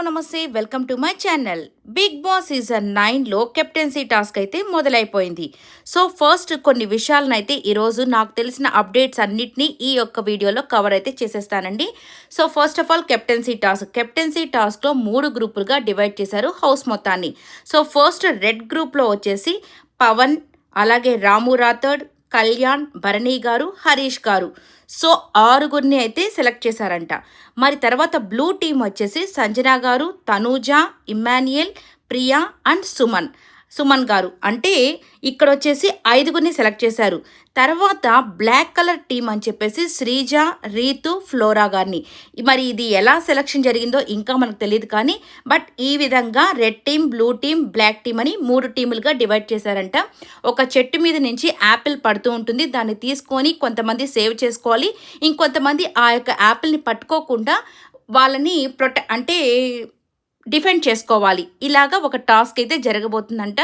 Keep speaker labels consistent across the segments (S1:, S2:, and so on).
S1: నమస్తే welcome to my channel. Bigg Boss season 9లో captaincy task అయితే మొదలైపోయింది. సో ఫస్ట్ కొన్ని విషయాలను అయితే ఈరోజు నాకు తెలిసిన అప్డేట్స్ అన్నిటినీ ఈ యొక్క వీడియోలో కవర్ అయితే చేసేస్తానండి. So first of all captaincy టాస్క్లో 3 గ్రూపులుగా డివైడ్ చేశారు హౌస్ మొత్తాన్ని. సో ఫస్ట్ రెడ్ గ్రూప్లో వచ్చేసి పవన్, అలాగే రాము రాథోడ్, కళ్యాణ్, భరణి గారు, హరీష్ గారు. సో 6గురిని అయితే సెలెక్ట్ చేశారంట. మరి తర్వాత బ్లూ టీం వచ్చేసి సంజన గారు, తనూజ, ఇమ్మాన్యుయల్, ప్రియా అండ్ సుమన్ గారు. అంటే ఇక్కడ వచ్చేసి 5గురిని సెలెక్ట్ చేశారు. తర్వాత బ్లాక్ కలర్ టీం అని చెప్పేసి శ్రీజ, రీతు, ఫ్లోరా గారిని. మరి ఇది ఎలా సెలక్షన్ జరిగిందో ఇంకా మనకు తెలియదు, కానీ బట్ ఈ విధంగా red team, blue team, black team అని 3 టీములుగా డివైడ్ చేశారంట. ఒక చెట్టు మీద నుంచి యాపిల్ పడుతూ ఉంటుంది, దాన్ని తీసుకొని కొంతమంది సేవ్ చేసుకోవాలి, ఇంకొంతమంది ఆ యొక్క యాపిల్ని పట్టుకోకుండా వాళ్ళని అంటే డిఫెండ్ చేసుకోవాలి. ఇలాగా ఒక టాస్క్ అయితే జరగబోతుందంట.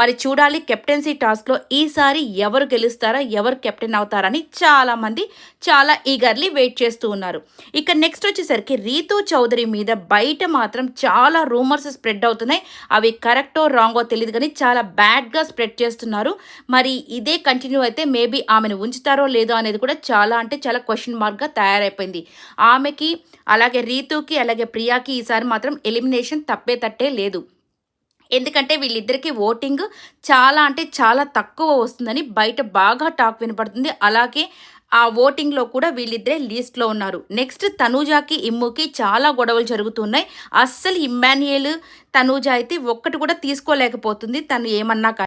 S1: మరి చూడాలి కెప్టెన్సీ టాస్క్లో ఈసారి ఎవరు గెలుస్తారా, ఎవరు కెప్టెన్ అవుతారని చాలామంది చాలా ఈగర్లీ వెయిట్ చేస్తూ ఉన్నారు. ఇక నెక్స్ట్ వచ్చేసరికి రీతు చౌదరి మీద బయట మాత్రం చాలా రూమర్స్ స్ప్రెడ్ అవుతున్నాయి. అవి కరెక్టో రాంగో తెలియదు, కానీ చాలా బ్యాడ్గా స్ప్రెడ్ చేస్తున్నారు. మరి ఇదే కంటిన్యూ అయితే మేబీ ఆమెను ఉంచుతారో లేదో అనేది కూడా చాలా క్వశ్చన్ మార్క్గా తయారైపోయింది. ఆమెకి, అలాగే రీతుకి, అలాగే ప్రియాకి ఈసారి మాత్రం ఎలిమినేషన్ తప్పే లేదు. ఎందుకంటే వీళ్ళిద్దరికీ ఓటింగ్ చాలా తక్కువ వస్తుందని బయట బాగా టాక్ వినపడుతుంది. అలాగే ఆ ఓటింగ్లో కూడా వీళ్ళిద్దరే లీస్ట్లో ఉన్నారు. నెక్స్ట్ తనూజాకి, ఇమ్ముకి చాలా గొడవలు జరుగుతున్నాయి. అస్సలు ఇమ్మాన్యుయల్, తనూజ అయితే ఒక్కటి కూడా తీసుకోలేకపోతుంది తను ఏమన్నా.